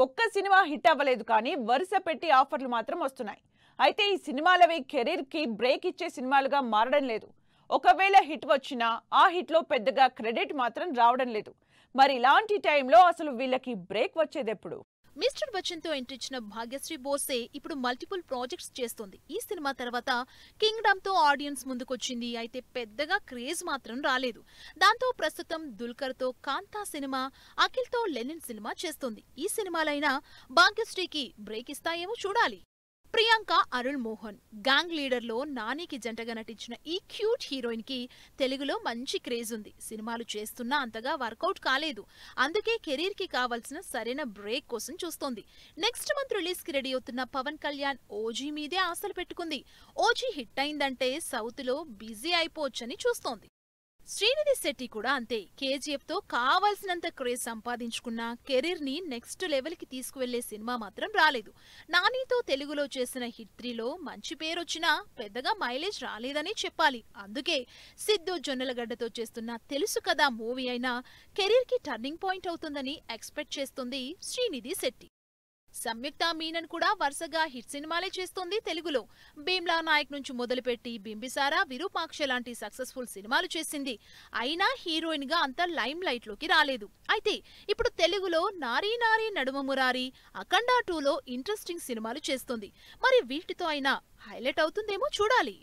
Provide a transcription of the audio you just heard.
ఒక్క cinema hit అవ్వలేదు కానీ వరుస పెట్టి ఆఫర్లు మాత్రం వస్తున్నాయి. అయితే ఈ సినిమాలవి కెరీర్ కి బ్రేక్ ఇచ్చే సినిమాలుగా మారడం లేదు. ఒకవేళ హిట్ వచ్చినా ఆ హిట్ లో పెద్దగా క్రెడిట్ మాత్రం రావడం లేదు. మరి ఇలాంటి టైంలో అసలు వీళ్ళకి బ్రేక్ వచ్చేదెప్పుడు? మిస్టర్ బచ్చన్ తో ఎంట్రీ ఇచ్చిన భాగ్యశ్రీ బోసే ఇప్పుడు మల్టిపుల్ ప్రాజెక్ట్స్ చేస్తోంది. ఈ సినిమా తర్వాత కింగ్డమ్ తో ఆడియన్స్ ముందుకొచ్చింది. అయితే పెద్దగా క్రేజ్ మాత్రం రాలేదు. దాంతో ప్రస్తుతం దుల్కర్ తో కాంతా సినిమా, అఖిల్ తో లెనిన్ సినిమా చేస్తోంది. ఈ సినిమాలైనా భాగ్యశ్రీకి బ్రేక్ ఇస్తాయేమో చూడాలి. ప్రియాంక అరుళ్ మోహన్ గ్యాంగ్ లీడర్ లో నానికి జంటగా నటించిన ఈ క్యూట్ హీరోయిన్ కి తెలుగులో మంచి క్రేజ్ ఉంది. సినిమాలు చేస్తున్నా అంతగా వర్కౌట్ కాలేదు. అందుకే కెరీర్ కి కావాల్సిన సరైన బ్రేక్ కోసం చూస్తోంది. నెక్స్ట్ మంత్ రిలీజ్ కి రెడీ అవుతున్న పవన్ కళ్యాణ్ ఓజీ మీదే ఆశలు పెట్టుకుంది. ఓజీ హిట్ అయిందంటే సౌత్ లో బిజీ అయిపోవచ్చని చూస్తోంది. శ్రీనిధి శెట్టి కూడా అంతే. కేజీఎఫ్ తో కావాల్సినంత క్రేజ్ సంపాదించుకున్న కెరీర్ ని నెక్స్ట్ లెవెల్ కి తీసుకువెళ్లే సినిమా మాత్రం రాలేదు. నానితో తెలుగులో చేసిన హిట్ 3లో మంచి పేరొచ్చినా పెద్దగా మైలేజ్ రాలేదని చెప్పాలి. అందుకే సిద్ధు జొన్నలగడ్డతో చేస్తున్న తెలుసు కదా మూవీ అయినా కెరీర్ కి టర్నింగ్ పాయింట్ అవుతుందని ఎక్స్పెక్ట్ చేస్తుంది శ్రీనిధి శెట్టి. సంయుక్త మీనన్ కూడా వరుసగా హిట్ సినిమాలే చేస్తోంది తెలుగులో. భీమ్లా నాయక్ నుంచి మొదలుపెట్టి బింబిసారా, విరూపాక్ష లాంటి సక్సెస్ఫుల్ సినిమాలు చేసింది. అయినా హీరోయిన్ గా అంత లైమ్ లైట్ లోకి రాలేదు. అయితే ఇప్పుడు తెలుగులో నారీ నారీ నడుమ మురారి, అఖండ 2లో ఇంట్రెస్టింగ్ సినిమాలు చేస్తోంది. మరి వీటితో అయినా హైలైట్ అవుతుందేమో చూడాలి.